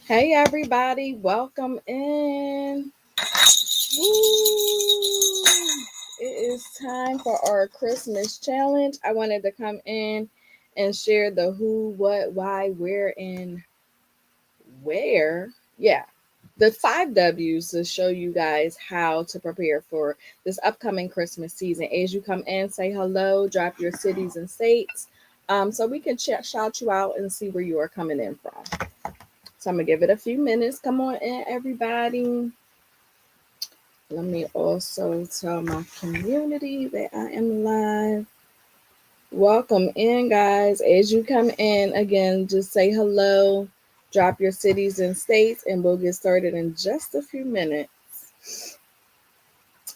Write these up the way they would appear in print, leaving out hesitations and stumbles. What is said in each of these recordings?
Hey everybody, welcome in. Woo! It is time for our Christmas challenge. I wanted to come in and share the who, what, why, where, and where. Yeah, the five W's to show you guys how to prepare for this upcoming Christmas season. As you come in, say hello, drop your cities and states, so we can shout you out and see where you are coming in from. So I'm gonna give it a few minutes. Come on in, everybody. Let me also tell my community that I am live. Welcome in, guys. As you come in, again, just say hello, drop your cities and states, and we'll get started in just a few minutes.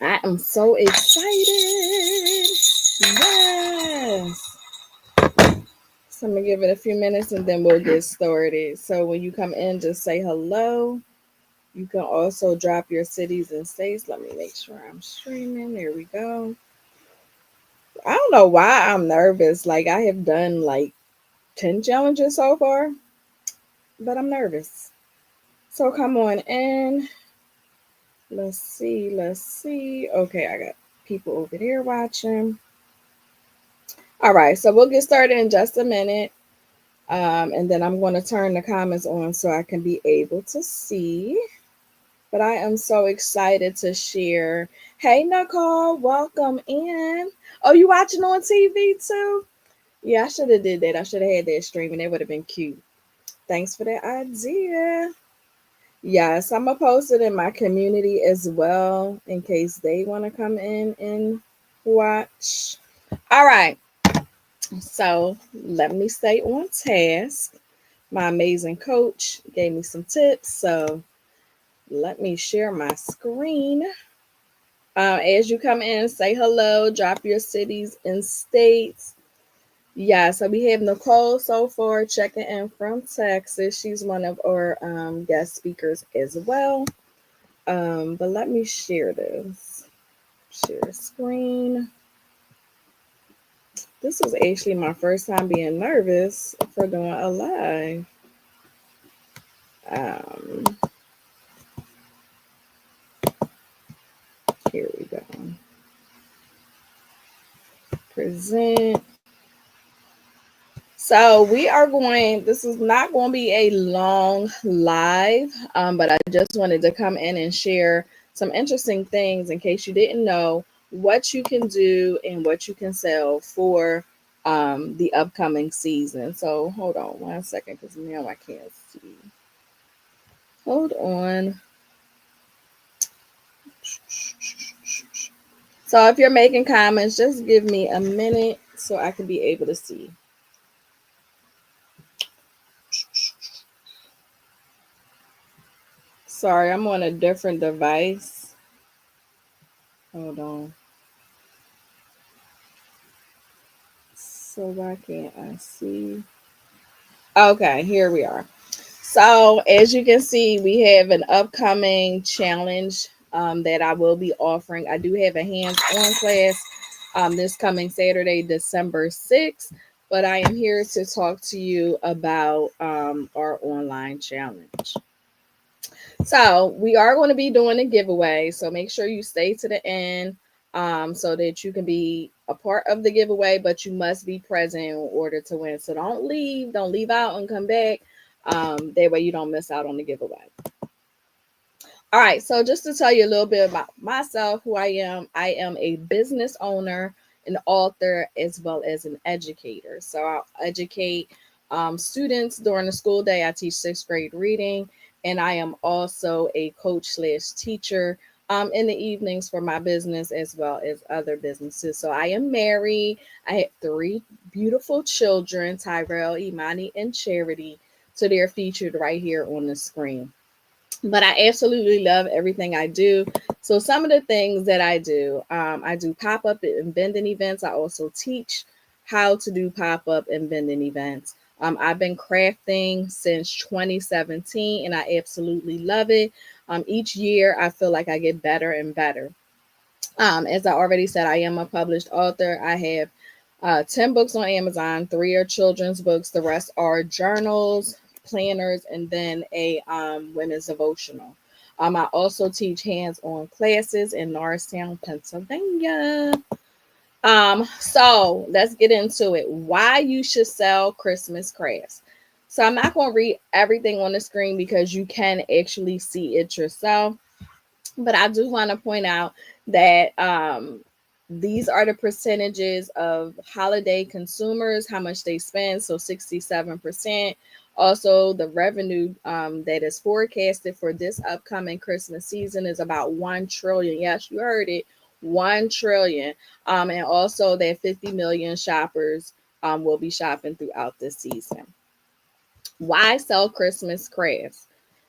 I am so excited. Yes. So I'm gonna give it a few minutes and then we'll get started. So when you come in, just say hello. You can also drop your cities and states. Let me make sure I'm streaming. There we go. I don't know why I'm nervous. Like I have done like 10 challenges so far, but I'm nervous. So come on in. Let's see. Let's see. Okay, I got people over there watching. All right, so we'll get started in just a minute. And then I'm going to turn the comments on so I can be able to see. But I am so excited to share. Hey, Nicole, welcome in. Oh, you watching on TV too? Yeah, I should have did that. I should have had that streaming. It would have been cute. Thanks for that idea. Yes, I'm gonna post it in my community as well in case they want to come in and watch. All right. So let me stay on task. My amazing coach gave me some tips. So let me share my screen. As you come in, say hello, drop your cities and states. Yeah, so we have Nicole so far checking in from Texas. She's one of our guest speakers as well. But let me share this. Share screen. This was actually my first time being nervous for doing a live. Um, Here we go. Present. So we are going, this is not going to be a long live, but I just wanted to come in and share some interesting things in case you didn't know what you can do and what you can sell for the upcoming season. So hold on 1 second because now I can't see. Hold on. So if you're making comments, just give me a minute so I can be able to see. Sorry, I'm on a different device. Hold on. So why can't I see? Okay, here we are. So as you can see, we have an upcoming challenge that I will be offering. I do have a hands-on class this coming Saturday, December 6th, but I am here to talk to you about our online challenge. So we are going to be doing a giveaway. So make sure you stay to the end so that you can be a part of the giveaway, but you must be present in order to win. So don't leave out and come back. That way you don't miss out on the giveaway. All right. So just to tell you a little bit about myself, who I am a business owner, an author, as well as an educator. So I'll educate students during the school day. I teach sixth grade reading, and I am also a coach slash teacher in the evenings for my business as well as other businesses. So I am married. I have three beautiful children, Tyrell, Imani, and Charity. So they're featured right here on the screen. But I absolutely love everything I do. So some of the things that I do pop-up and vending events. I also teach how to do pop-up and vending events. I've been crafting since 2017 and I absolutely love it. Each year I feel like I get better and better. As I already said, I am a published author. I have 10 books on Amazon. 3 are children's books. The rest are journals, planners, and then a women's devotional. I also teach hands-on classes in Norristown, Pennsylvania. So let's get into it. Why you should sell Christmas crafts. So I'm not going to read everything on the screen because you can actually see it yourself. But I do want to point out that these are the percentages of holiday consumers, how much they spend. So 67%. Also, the revenue that is forecasted for this upcoming Christmas season is about 1 trillion. Yes, you heard it, 1 trillion. And also that 50 million shoppers will be shopping throughout this season. Why sell Christmas crafts?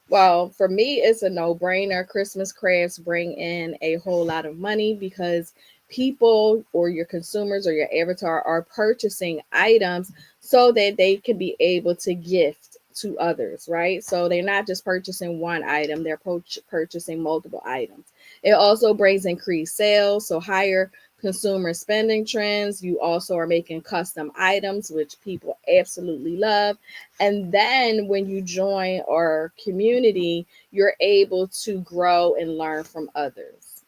Well, for me, it's a no brainer. Christmas crafts bring in a whole lot of money because people or your consumers or your avatar are purchasing items so that they can be able to gift to others, right? So they're not just purchasing one item, they're purchasing multiple items. It also brings increased sales, so higher consumer spending trends. You also are making custom items, which people absolutely love. And then when you join our community, you're able to grow and learn from others.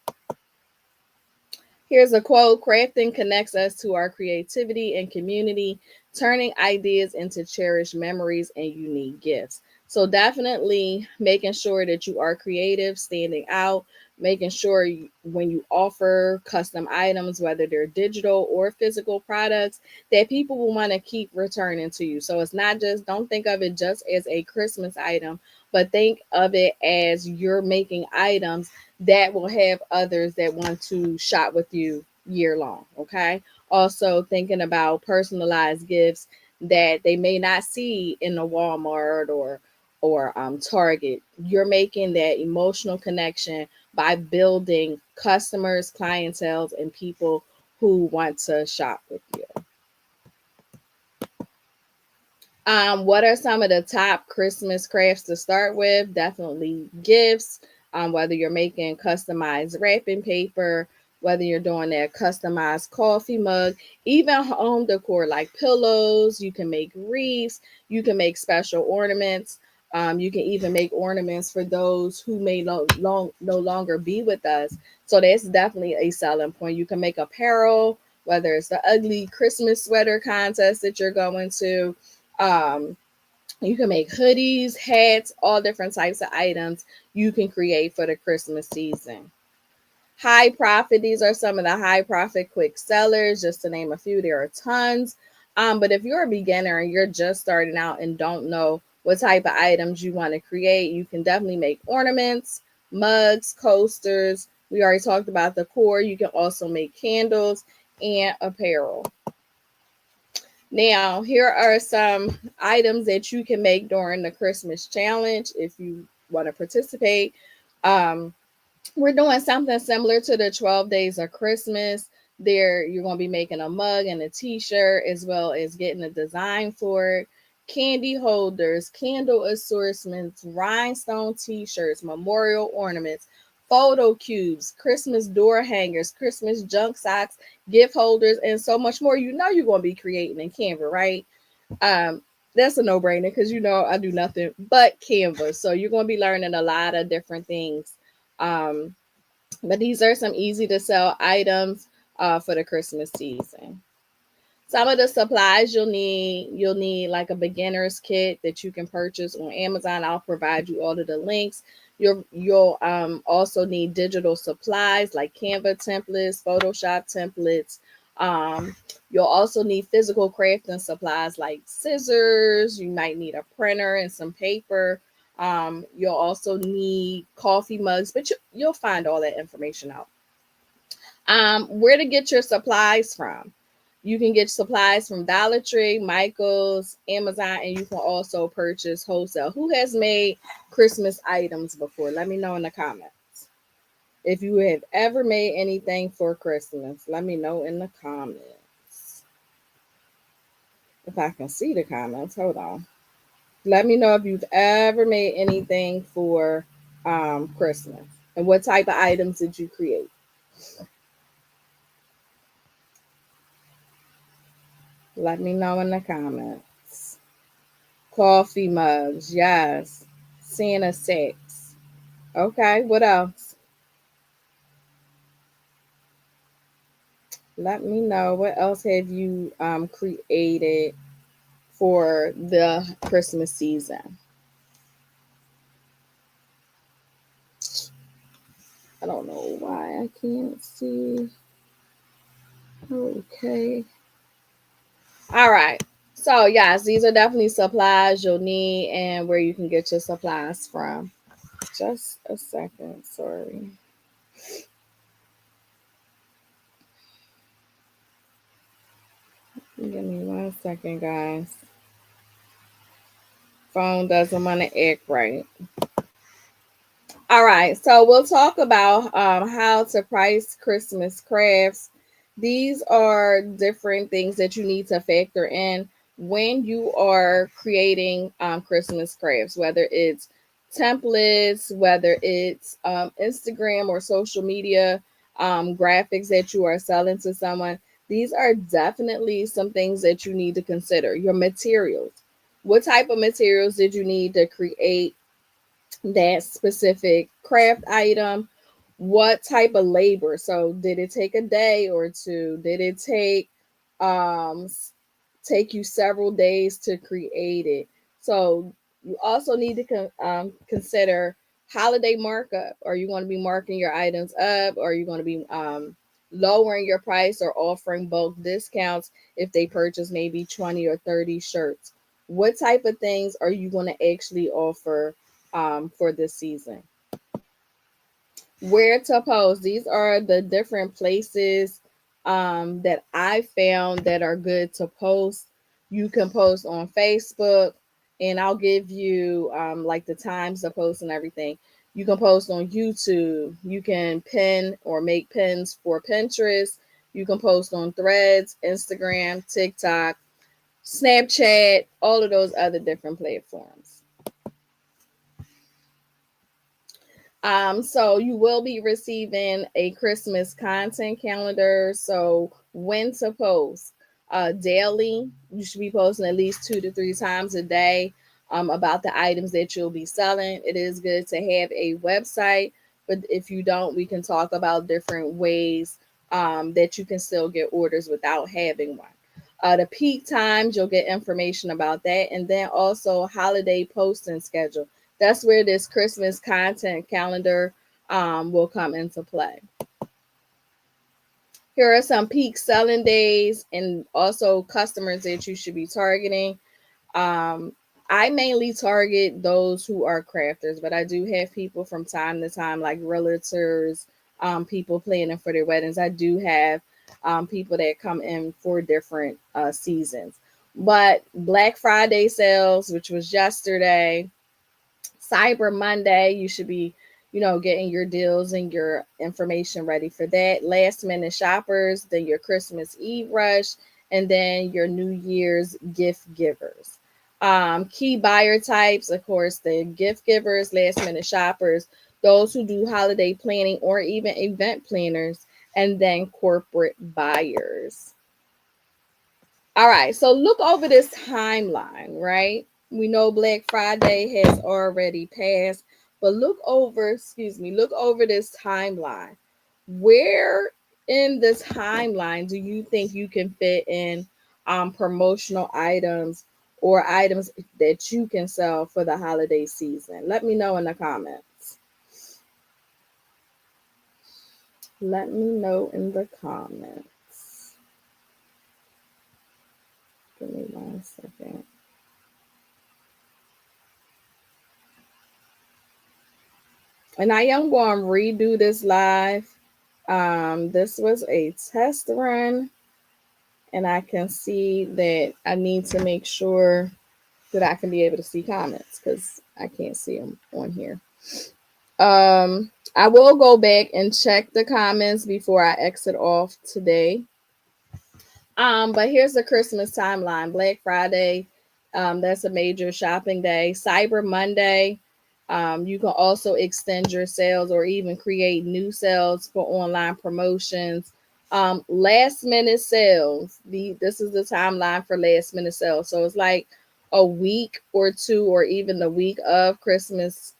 Here's a quote: crafting connects us to our creativity and community, turning ideas into cherished memories and unique gifts. So, definitely making sure that you are creative, standing out, making sure when you offer custom items, whether they're digital or physical products, that people will want to keep returning to you. So, it's not just, don't think of it just as a Christmas item, but think of it as you're making items that will have others that want to shop with you year long. Okay. Also, thinking about personalized gifts that they may not see in the Walmart or Target. You're making that emotional connection by building customers, clientele, and people who want to shop with you. What are some of the top Christmas crafts to start with? Definitely gifts. Whether you're making customized wrapping paper, whether you're doing that customized coffee mug, even home decor like pillows. You can make wreaths. You can make special ornaments. You can even make ornaments for those who may no longer be with us. So that's definitely a selling point. You can make apparel, whether it's the ugly Christmas sweater contest that you're going to. um, you can make hoodies, hats, all different types of items you can create for the Christmas season. High profit, these are some of the high profit quick sellers, just to name a few. There are tons. But if you're a beginner and you're just starting out and don't know what type of items you want to create, you can definitely make ornaments, mugs, coasters. We already talked about the core. You can also make candles and apparel. Now, here are some items that you can make during the Christmas challenge if you want to participate. Um, we're doing something similar to the 12 days of Christmas. There, you're going to be making a mug and a t-shirt, as well as getting a design for it. Candy holders, candle assortments, rhinestone t-shirts, memorial ornaments, photo cubes, Christmas door hangers, Christmas junk socks, gift holders, and so much more. You know you're going to be creating in Canva, right? Um, that's a no-brainer because you know I do nothing but Canva. So you're going to be learning a lot of different things. Um, but these are some easy to sell items for the Christmas season. Some of the supplies you'll need like a beginner's kit that you can purchase on Amazon. I'll provide you all of the links. You'll also need digital supplies like Canva templates, Photoshop templates. You'll also need physical crafting supplies like scissors. You might need a printer and some paper. You'll also need coffee mugs, but you'll find all that information out. Where to get your supplies from? You can get supplies from Dollar Tree, Michael's, Amazon, and you can also purchase wholesale. Who has made Christmas items before? Let me know in the comments. If you have ever made anything for Christmas, let me know in the comments. If I can see the comments, hold on. Let me know if you've ever made anything for Christmas and what type of items did you create. Let me know in the comments. Coffee mugs, yes. Santa sacks. Okay, what else? Let me know. What else have you created for the Christmas season? I don't know why I can't see. Okay. All right. So, yes, these are definitely supplies you'll need and where you can get your supplies from. Just a second. Sorry. Give me 1 second, guys. Phone doesn't want to act right. All right, so we'll talk about how to price Christmas crafts. These are different things that you need to factor in when you are creating Christmas crafts, whether it's templates, whether it's Instagram or social media graphics that you are selling to someone. These are definitely some things that you need to consider. Your materials. What type of materials did you need to create that specific craft item? What type of labor? So did it take a day or two? Did it um take you several days to create it? So you also need to consider holiday markup. Are you going to be marking your items up? Or are you going to be lowering your price or offering bulk discounts if they purchase maybe 20 or 30 shirts? What type of things are you going to actually offer for this season? Where to post? These are the different places that I found that are good to post. You can post on Facebook, and I'll give you like the times to post and everything. You can post on YouTube. You can pin or make pins for Pinterest. You can post on Threads, Instagram, TikTok, Snapchat, all of those other different platforms. So you will be receiving a Christmas content calendar. So when to post daily, you should be posting at least 2 to 3 times a day about the items that you'll be selling. It is good to have a website, but if you don't, we can talk about different ways that you can still get orders without having one. The peak times, you'll get information about that, and then also holiday posting schedule. That's where this Christmas content calendar will come into play. Here are some peak selling days and also customers that you should be targeting. Um, I mainly target those who are crafters, but I do have people from time to time, like realtors, people planning for their weddings. I do have people that come in for different seasons. But Black Friday sales, which was yesterday, Cyber Monday, you should be, getting your deals and your information ready for that. Last minute shoppers, then your Christmas Eve rush, and then your New Year's gift givers. Key buyer types, of course, the gift givers, last minute shoppers, those who do holiday planning or even event planners, and then corporate buyers. All right, so look over this timeline, right? We know Black Friday has already passed, but look over this timeline. Where in this timeline do you think you can fit in promotional items or items that you can sell for the holiday season? Let me know in the comments. Let me know in the comments. Give me 1 second. And I am going to redo this live. This was a test run, and I can see that I need to make sure that I can be able to see comments because I can't see them on here. I will go back and check the comments before I exit off today. But here's the Christmas timeline. Black Friday, that's a major shopping day. Cyber Monday, you can also extend your sales or even create new sales for online promotions. Last minute sales. This is the timeline for last minute sales. So it's like a week or two, or even the week of Christmas,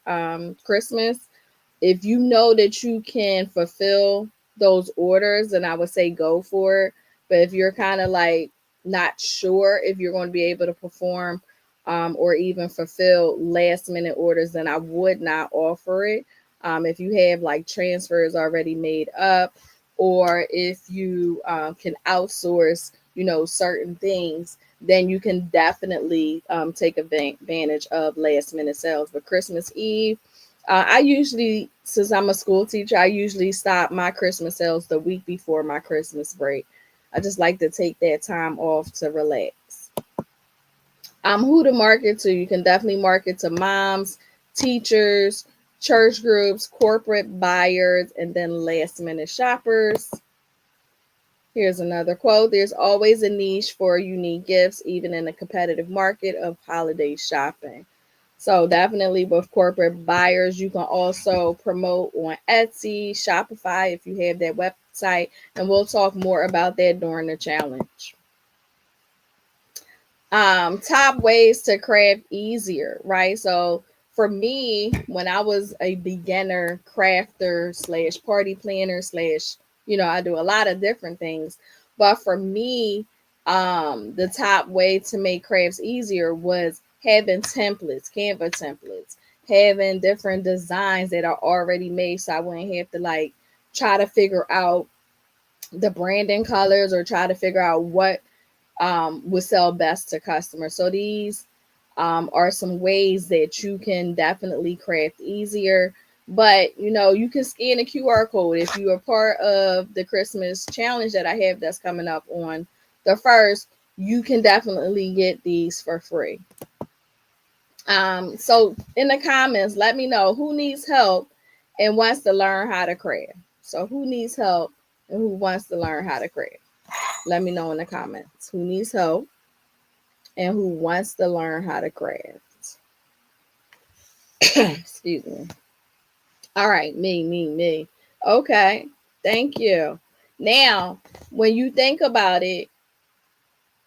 if you know that you can fulfill those orders, then I would say go for it. But if you're kind of like not sure if you're going to be able to perform or even fulfill last minute orders, then I would not offer it. If you have like transfers already made up, or if you can outsource, certain things, then you can definitely take advantage of last minute sales. But Christmas Eve, I usually, since I'm a school teacher, I usually stop my Christmas sales the week before my Christmas break. I just like to take that time off to relax. Who to market to? You can definitely market to moms, teachers, church groups, corporate buyers, and then last minute shoppers. Here's another quote. There's always a niche for unique gifts, even in the competitive market of holiday shopping. So definitely with corporate buyers, you can also promote on Etsy, Shopify if you have that website, and we'll talk more about that during the challenge. Top ways to craft easier, right? So for me, when I was a beginner crafter slash party planner slash, I do a lot of different things. But for me, the top way to make crafts easier was having templates, Canva templates, having different designs that are already made, so I wouldn't have to like try to figure out the branding colors or try to figure out what would sell best to customers. So these are some ways that you can definitely craft easier. But you can scan a QR code if you are part of the Christmas challenge that I have that's coming up on the 1st. You can definitely get these for free. So in the comments, let me know who needs help and wants to learn how to craft. So who needs help and who wants to learn how to craft? Let me know in the comments who needs help and who wants to learn how to craft. Excuse me. All right, me. Okay, thank you. Now, when you think about it,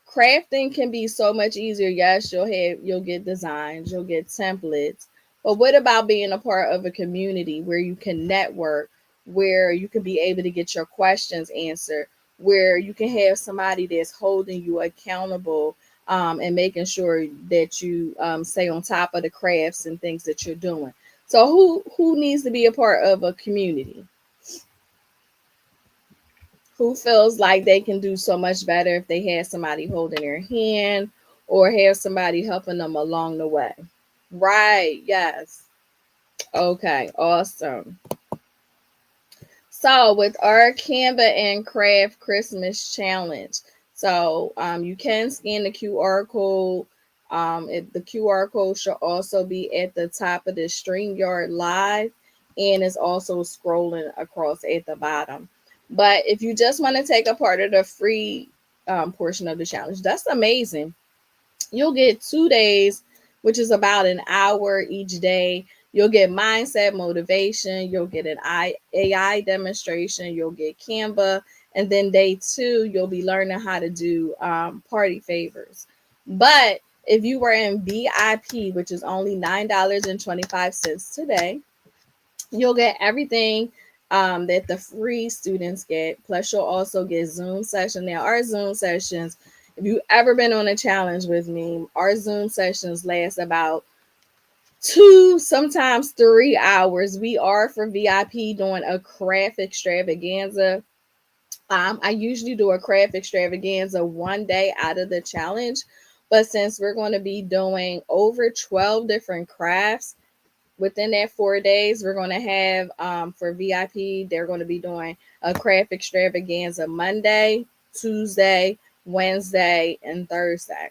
crafting can be so much easier. Yes, you'll get designs, you'll get templates. But what about being a part of a community where you can network, where you can be able to get your questions answered, where you can have somebody that's holding you accountable and making sure that you stay on top of the crafts and things that you're doing. So who needs to be a part of a community? Who feels like they can do so much better if they have somebody holding their hand or have somebody helping them along the way? Right, yes. Okay, awesome. So with our Canva and Craft Christmas Challenge, so you can scan the QR code. The QR code should also be at the top of the StreamYard Live, and it's also scrolling across at the bottom. But if you just want to take a part of the free portion of the challenge, that's amazing. You'll get 2 days, which is about an hour each day. You'll get mindset motivation. You'll get an AI demonstration. You'll get Canva. And then day 2, you'll be learning how to do party favors. But if you were in VIP, which is only $9.25 today, you'll get everything that the free students get. Plus, you'll also get Zoom session. Now, our Zoom sessions, if you've ever been on a challenge with me, our Zoom sessions last about 2, sometimes 3 hours. We are for VIP doing a craft extravaganza. I usually do a craft extravaganza one day out of the challenge. But since we're going to be doing over 12 different crafts, within that 4 days, we're going to have for VIP, they're going to be doing a craft extravaganza Monday, Tuesday, Wednesday, and Thursday.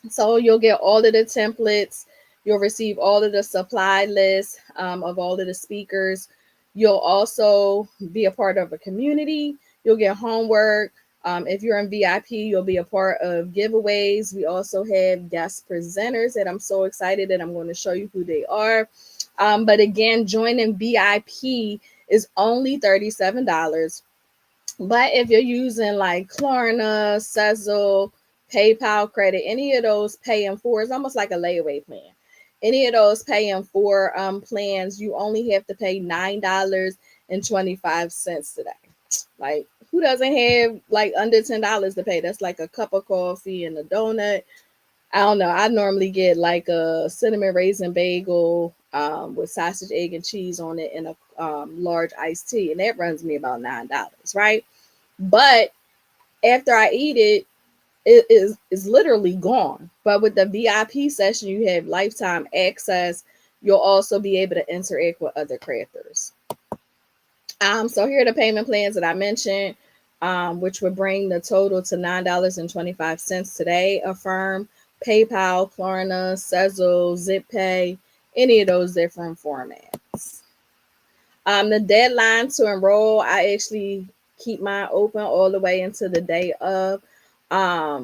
So you'll get all of the templates. You'll receive all of the supply lists of all of the speakers. You'll also be a part of a community. You'll get homework. If you're in VIP, you'll be a part of giveaways. We also have guest presenters that I'm so excited that I'm going to show you who they are. But again, joining VIP is only $37. But if you're using like Klarna, Sezzle, PayPal credit, any of those pay in four. It's almost like a layaway plan. Any of those pay in four plans, you only have to pay $9.25 today. Like, who doesn't have like under $10 to pay? That's like a cup of coffee and a donut. I don't know. I normally get like a cinnamon raisin bagel with sausage, egg, and cheese on it, and a large iced tea, and that runs me about $9, right? But after I eat it, it is literally gone. But with the VIP session, you have lifetime access. You'll also be able to interact with other crafters. So here are the payment plans that I mentioned, which would bring the total to $9.25 today. Affirm, PayPal, Klarna, Sezzle, ZipPay, any of those different formats. The deadline to enroll, I actually keep mine open all the way until the day of.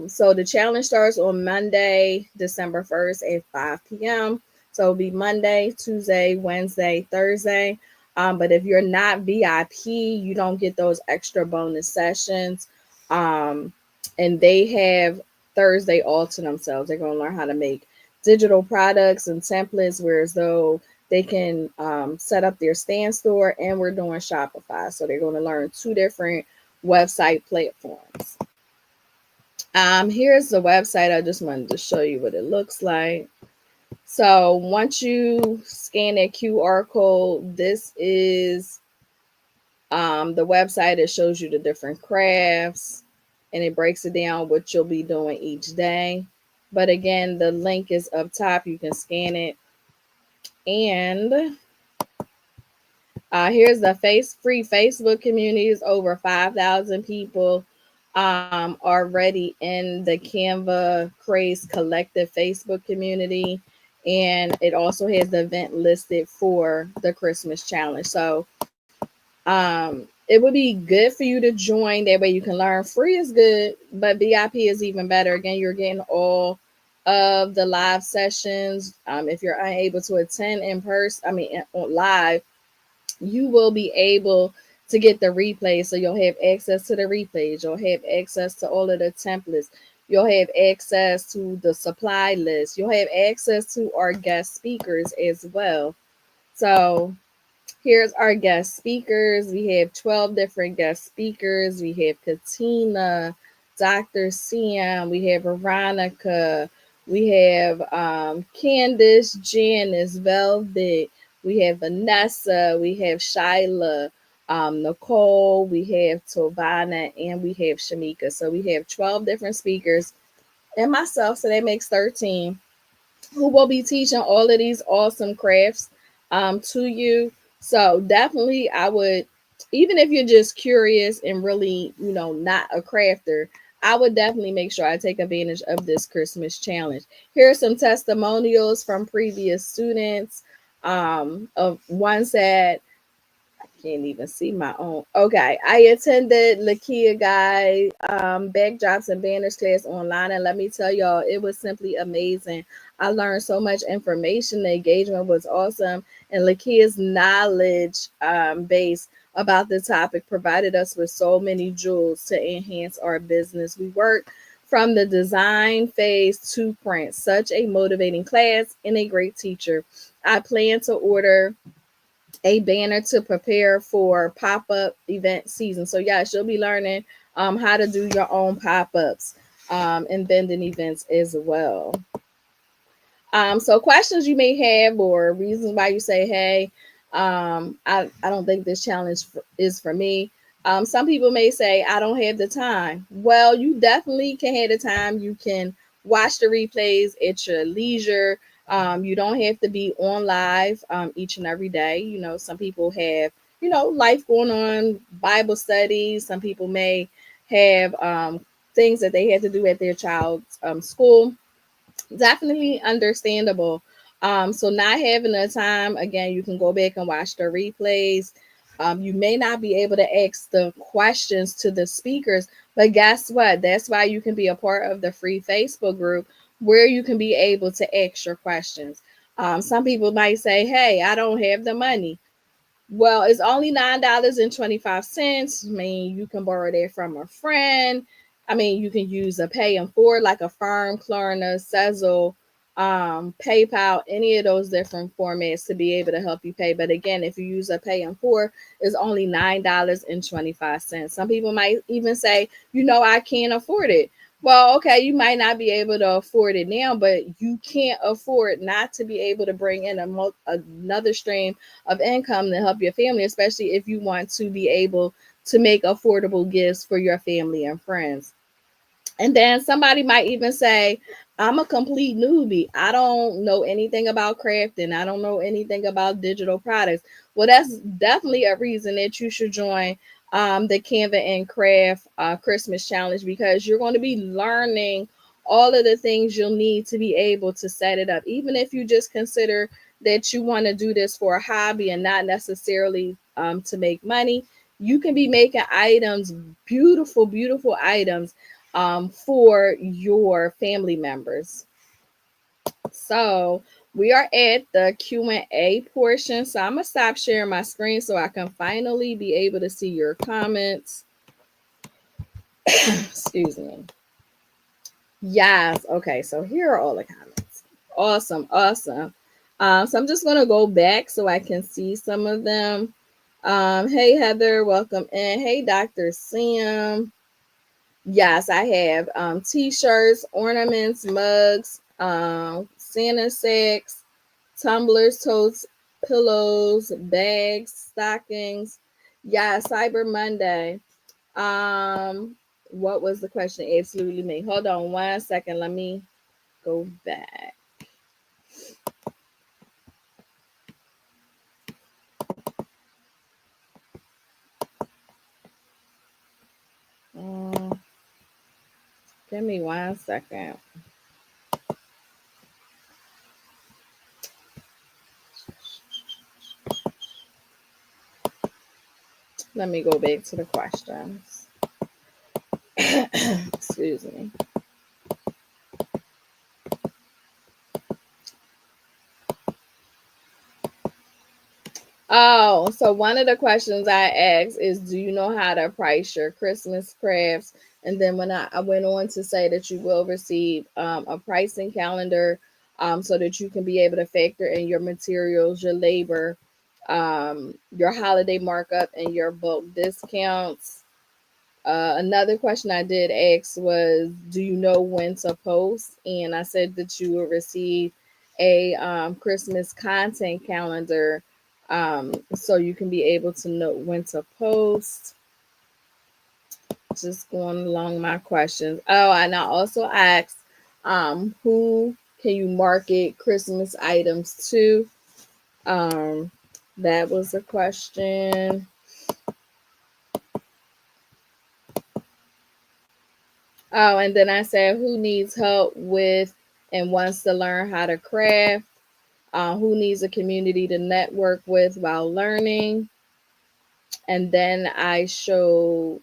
So the challenge starts on Monday, December 1st at 5 p.m. So it'll be Monday, Tuesday, Wednesday, Thursday. But if you're not VIP, you don't get those extra bonus sessions. And they have Thursday all to themselves. They're going to learn how to make digital products and templates, whereas though they can set up their stand store, and we're doing Shopify. So they're going to learn two different website platforms. Here's the website. I just wanted to show you what it looks like. So once you scan that QR code, this is the website. It shows you the different crafts, and it breaks it down what you'll be doing each day. But again, the link is up top. You can scan it. And here's the free Facebook communities. Over 5,000 people already in the Canva Craze Collective Facebook community. And it also has the event listed for the Christmas challenge. So it would be good for you to join. That way you can learn. Free is good, but VIP is even better. Again, you're getting all of the live sessions. If you're unable to attend in person, on live, you will be able to get the replays. So you'll have access to the replays. You'll have access to all of the templates. You'll have access to the supply list. You'll have access to our guest speakers as well. So here's our guest speakers. We have 12 different guest speakers. We have Katina, Dr. Siam, we have Veronica, we have Candace, Janice, Velvet, we have Vanessa, we have Shyla, Nicole, we have Tovana, and we have Shamika. So we have 12 different speakers and myself, so that makes 13, who will be teaching all of these awesome crafts to you. So definitely I would, even if you're just curious and really, not a crafter, I would definitely make sure I take advantage of this Christmas challenge. Here are some testimonials from previous students, of ones that can't even see my own. Okay, I attended Lakia Guy backdrops and banners class online, and let me tell y'all, it was simply amazing. I learned so much information. The engagement was awesome, and Lakia's knowledge base about the topic provided us with so many jewels to enhance our business. We worked from the design phase to print. Such a motivating class and a great teacher. I plan to order a banner to prepare for pop-up event season. So yes, you'll be learning how to do your own pop-ups and vending events as well. So questions you may have, or reasons why you say, hey, I don't think this challenge is for me. Some people may say, I don't have the time. Well, you definitely can have the time. You can watch the replays at your leisure. You don't have to be on live each and every day. Some people have, life going on, Bible studies. Some people may have things that they had to do at their child's school. Definitely understandable. So not having the time, again, you can go back and watch the replays. You may not be able to ask the questions to the speakers, but guess what? That's why you can be a part of the free Facebook group where you can be able to ask your questions. Some people might say, hey, I don't have the money. Well, it's only $9.25. I mean, you can borrow that from a friend. I mean, you can use a pay in four like Affirm, Klarna, Sezzle, PayPal, any of those different formats to be able to help you pay. But again, if you use a pay in four, it's only $9.25. Some people might even say, I can't afford it. Well, okay, you might not be able to afford it now, but you can't afford not to be able to bring in another stream of income to help your family, especially if you want to be able to make affordable gifts for your family and friends. And then somebody might even say, I'm a complete newbie. I don't know anything about crafting. I don't know anything about digital products. Well, that's definitely a reason that you should join the Canva and Craft Christmas Challenge, because you're going to be learning all of the things you'll need to be able to set it up. Even if you just consider that you want to do this for a hobby and not necessarily to make money, you can be making items, beautiful, beautiful items for your family members. So we are at the Q&A portion. So I'm going to stop sharing my screen so I can finally be able to see your comments. Excuse me. Yes. Okay. So here are all the comments. Awesome. Awesome. So I'm just going to go back so I can see some of them. Hey, Heather. Welcome in. Hey, Dr. Sam. Yes, I have t-shirts, ornaments, mugs, Santa sacks, tumblers, totes, pillows, bags, stockings. Yeah, Cyber Monday. What was the question? Absolutely me. Hold on 1 second. Let me go back. Um, Give me 1 second. Let me go back to the questions. Excuse me. Oh, so one of the questions I asked is, do you know how to price your Christmas crafts? And then when I went on to say that you will receive a pricing calendar, so that you can be able to factor in your materials, your labor, your holiday markup, and your bulk discounts. Another question I did ask was, do you know when to post? And I said that you will receive a Christmas content calendar, so you can be able to know when to post. Just going along my questions. Oh, and I also asked, who can you market Christmas items to? Um, that was a question. Oh, and then I said, who needs help with and wants to learn how to craft? Who needs a community to network with while learning? And then I showed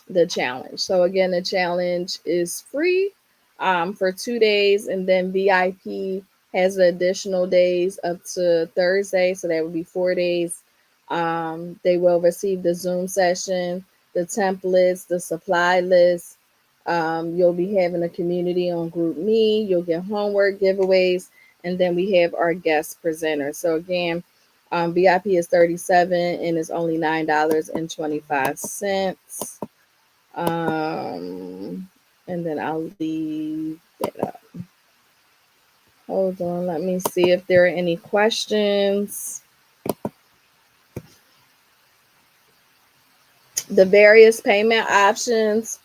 the challenge. So again, the challenge is free for 2 days, and then VIP has additional days up to Thursday, so that would be 4 days. They will receive the Zoom session, the templates, the supply list. You'll be having a community on Group Me. You'll get homework giveaways, and then we have our guest presenter. So again, VIP is 37 and it's only $9.25. And then I'll leave that up. Hold on, let me see if there are any questions. The various payment options.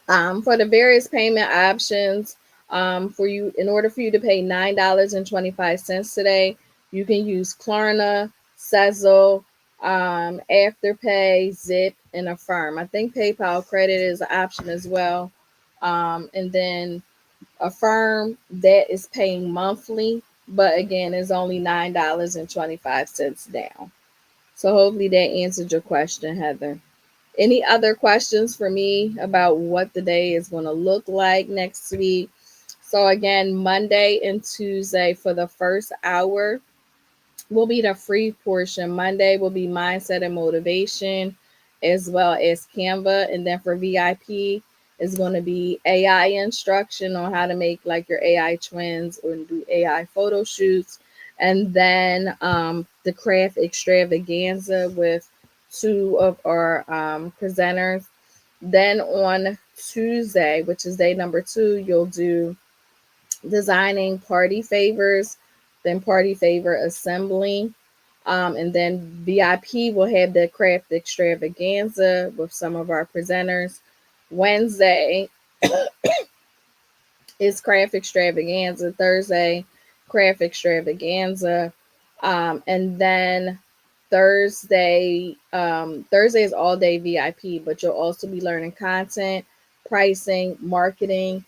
For the various payment options, for you, in order for you to pay $9.25 today, you can use Klarna, Sezzle, Afterpay, Zip, and Affirm. I think PayPal credit is an option as well. And then Affirm, that is paying monthly, but again, it's only $9.25 down. So hopefully that answered your question, Heather. Any other questions for me about what the day is going to look like next week? So again, Monday and Tuesday for the first hour will be the free portion. Monday will be mindset and motivation, as well as Canva. And then for VIP, it's going to be AI instruction on how to make like your AI twins or do AI photo shoots. And then the craft extravaganza with two of our presenters. Then on Tuesday, which is day number 2, you'll do designing party favors, then party favor assembly. And then VIP will have the craft extravaganza with some of our presenters. Wednesday is craft extravaganza. Thursday, craft extravaganza. And then Thursday is all day VIP, but you'll also be learning content, pricing, marketing,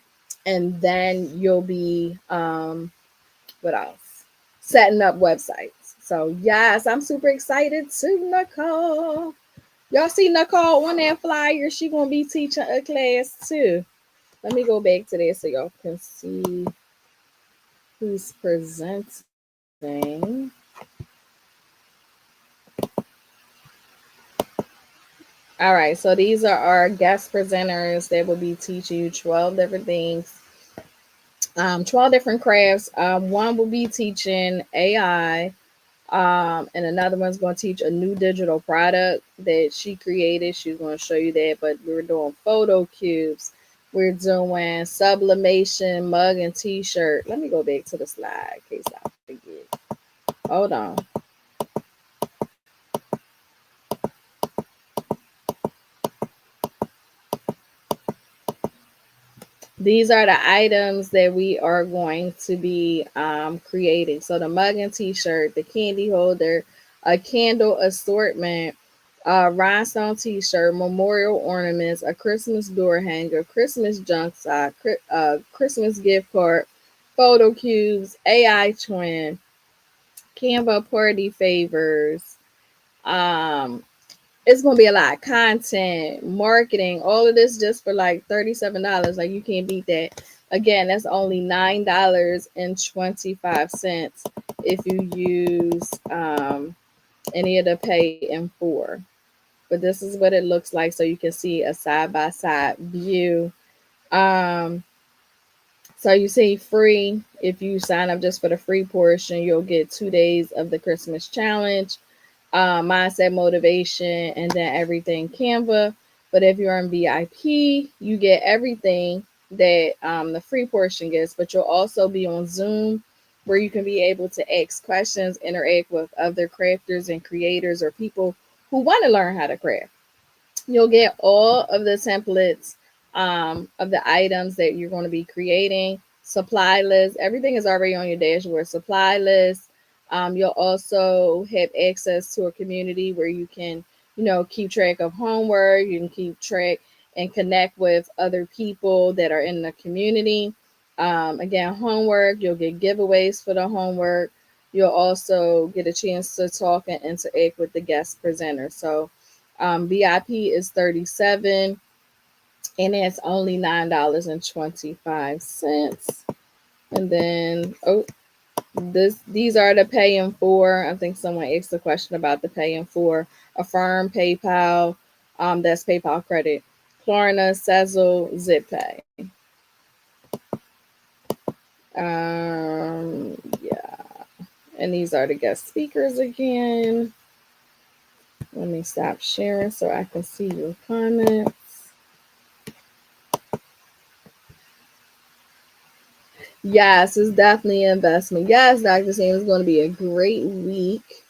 and then you'll be what else? Setting up websites. So yes, I'm super excited too, Nicole. Y'all see Nicole on that flyer? She gonna be teaching a class too. Let me go back to that so y'all can see who's presenting. All right, so these are our guest presenters that will be teaching you 12 different things, 12 different crafts. One will be teaching AI, and another one's going to teach a new digital product that she created. She's going to show you that, but we're doing photo cubes. We're doing sublimation, mug, and t-shirt. Let me go back to the slide in case I forget. Hold on. These are the items that we are going to be creating. So the mug and t-shirt, the candy holder, a candle assortment, rhinestone t-shirt, memorial ornaments, a Christmas door hanger, Christmas junk sock, Christmas gift card, photo cubes, AI twin, Canva party favors, um, it's gonna be a lot of content, marketing, all of this just for like $37. Like you can't beat that. Again, that's only $9.25 if you use any of the pay in 4. But this is what it looks like, so you can see a side by side view. Um, so you see free. If you sign up just for the free portion, you'll get 2 days of the Christmas challenge, mindset, motivation, and then everything Canva. But if you're in VIP, you get everything that the free portion gets, but you'll also be on Zoom where you can be able to ask questions, interact with other crafters and creators or people who want to learn how to craft. You'll get all of the templates of the items that you're going to be creating, supply list. Everything is already on your dashboard. Supply list. You'll also have access to a community where you can, keep track of homework. You can keep track and connect with other people that are in the community. Again, homework. You'll get giveaways for the homework. You'll also get a chance to talk and interact with the guest presenter. So VIP is 37 and it's only $9.25. And then these are the pay in 4. I think someone asked a question about the pay in 4. Affirm, PayPal, that's PayPal credit, Klarna, Sezzle, ZipPay. Yeah. And these are the guest speakers again. Let me stop sharing so I can see your comments. Yes, it's definitely an investment. Yes, Dr. Sam, it's going to be a great week.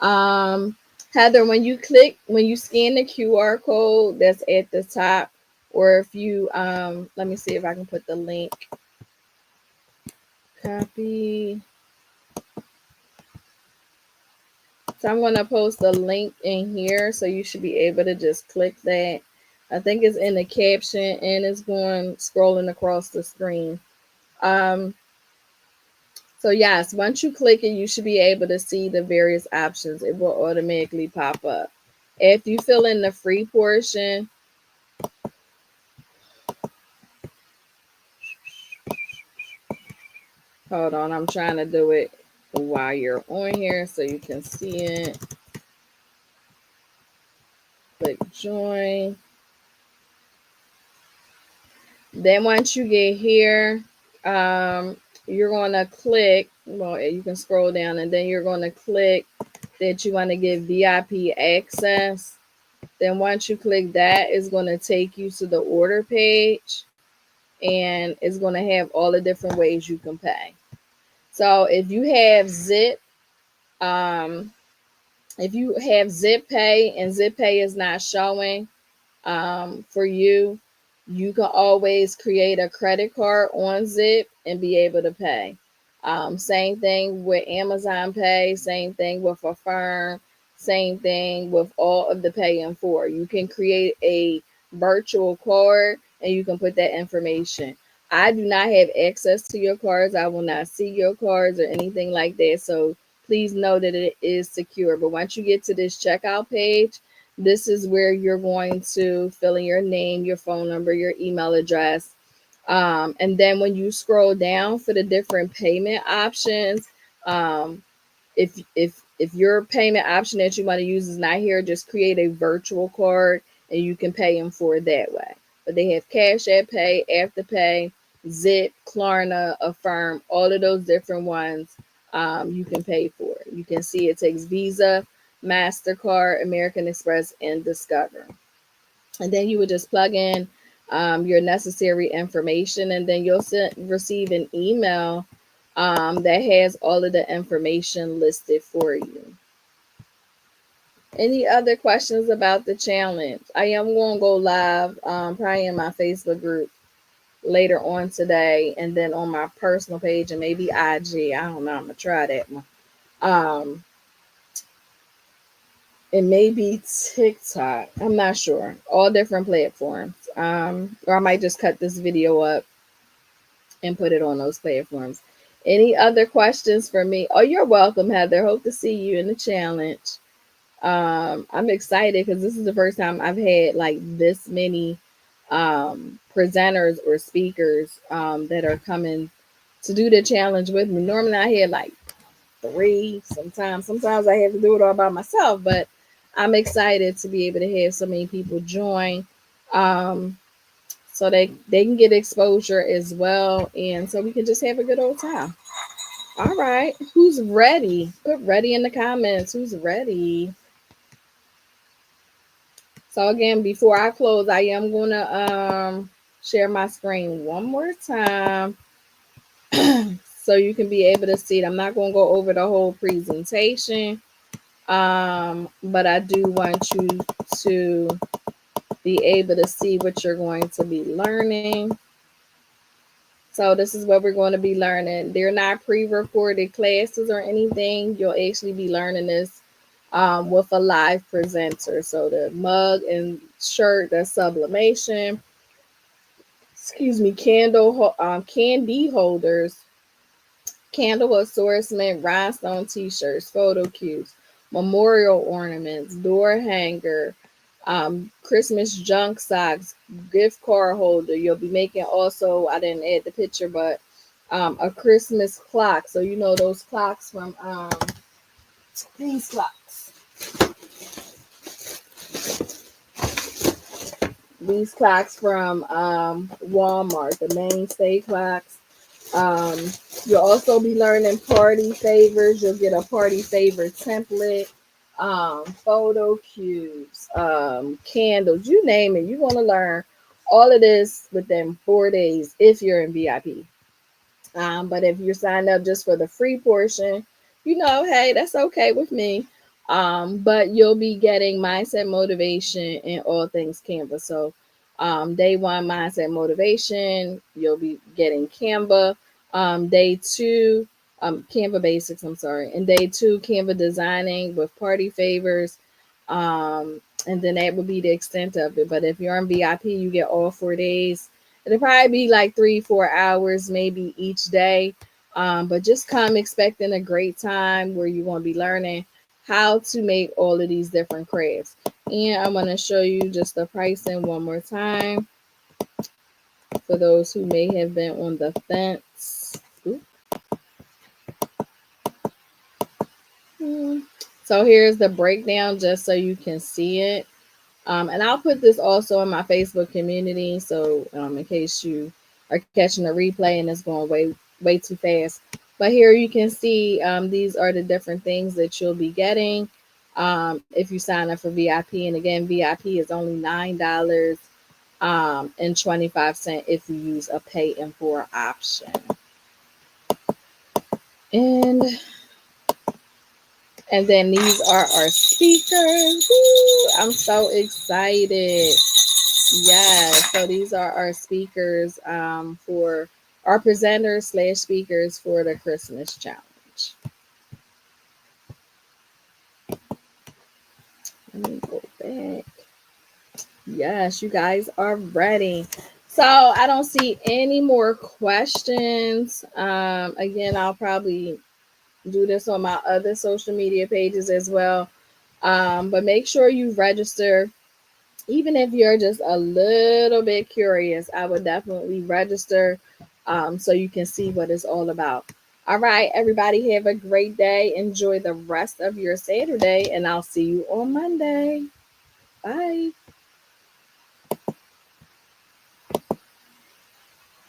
Heather, when you scan the QR code that's at the top, or if you, let me see if I can put the link. Copy. So I'm going to post a link in here, so you should be able to just click that. I think it's in the caption and it's going scrolling across the screen. So yes, once you click it, you should be able to see the various options. It will automatically pop up. If you fill in the free portion, hold on, I'm trying to do it while you're on here so you can see it. Click join. Then once you get here, you're going to click, well, you can scroll down, and then you're going to click that you want to give VIP access. Then once you click that, it's going to take you to the order page, and it's going to have all the different ways you can pay. So um, if you have Zip Pay and Zip Pay is not showing for you, you can always create a credit card on Zip and be able to pay. Same thing with Amazon Pay, same thing with Affirm, same thing with all of the Pay in 4. You can create a virtual card and you can put that information. I do not have access to your cards. I will not see your cards or anything like that. So please know that it is secure. But once you get to this checkout page, this is where you're going to fill in your name, your phone number, your email address. And then when you scroll down for the different payment options, um, if your payment option that you want to use is not here, just create a virtual card and you can pay them for it that way. But they have Cash App Pay, Afterpay, Zip, Klarna, Affirm, all of those different ones you can pay for. You can see it takes Visa, MasterCard, American Express, and Discover. And then you would just plug in your necessary information, and then you'll receive an email that has all of the information listed for you. Any other questions about the challenge? I am going to go live probably in my Facebook group later on today, and then on my personal page and maybe IG. I don't know. I'm going to try that one. It may be TikTok. I'm not sure. All different platforms. Or I might just cut this video up and put it on those platforms. Any other questions for me? Oh, you're welcome, Heather. Hope to see you in the challenge. I'm excited because this is the first time I've had like this many presenters or speakers that are coming to do the challenge with me. Normally I had like 3 sometimes I have to do it all by myself, but I'm excited to be able to have so many people join so they can get exposure as well, and so we can just have a good old time. All right, who's ready? Put ready in the comments. Who's ready? So again, before I close, I am gonna share my screen one more time so you can be able to see it. I'm not gonna go over the whole presentation. But I do want you to be able to see what you're going to be learning. So this is what we're going to be learning. They're not pre-recorded classes or anything. You'll actually be learning this with a live presenter. So the mug and shirt, that's sublimation. Excuse me, candy holders, candle assortment, rhinestone t-shirts, photo cubes, memorial ornaments, door hanger, Christmas junk socks, gift card holder. You'll be making also, I didn't add the picture, but a Christmas clock. So you know those clocks from these clocks. These clocks from Walmart, the mainstay clocks. You'll also be learning party favors. You'll get a party favor template, photo cubes, candles, you name it. You're going to learn all of this within 4 days if you're in VIP. But if you're signed up just for the free portion, hey, that's okay with me. But you'll be getting mindset motivation and all things Canva. So day 1, mindset motivation, you'll be getting Canva. Day 2, Canva basics, I'm sorry. And day 2, Canva designing with party favors. And then that would be the extent of it. But if you're on VIP, you get all 4 days. It'll probably be like 3-4 hours maybe each day. But just come expecting a great time where you're going to be learning how to make all of these different crafts. And I'm going to show you just the pricing one more time for those who may have been on the fence. So here's the breakdown just so you can see it. And I'll put this also in my Facebook community. So in case you are catching a replay and it's going way too fast. But here you can see these are the different things that you'll be getting if you sign up for VIP. And again, VIP is only $9 and 25 cents if you use a pay in four option. And and then these are our speakers. Woo, I'm so excited. Yeah, so these are our speakers for our presenters slash speakers for the Christmas challenge. Let me go back. Yes, you guys are ready. So I don't see any more questions. Again, I'll probably do this on my other social media pages as well. But make sure you register. Even if you're just a little bit curious, I would definitely register so you can see what it's all about. All right, everybody, have a great day. Enjoy the rest of your Saturday, and I'll see you on Monday. Bye.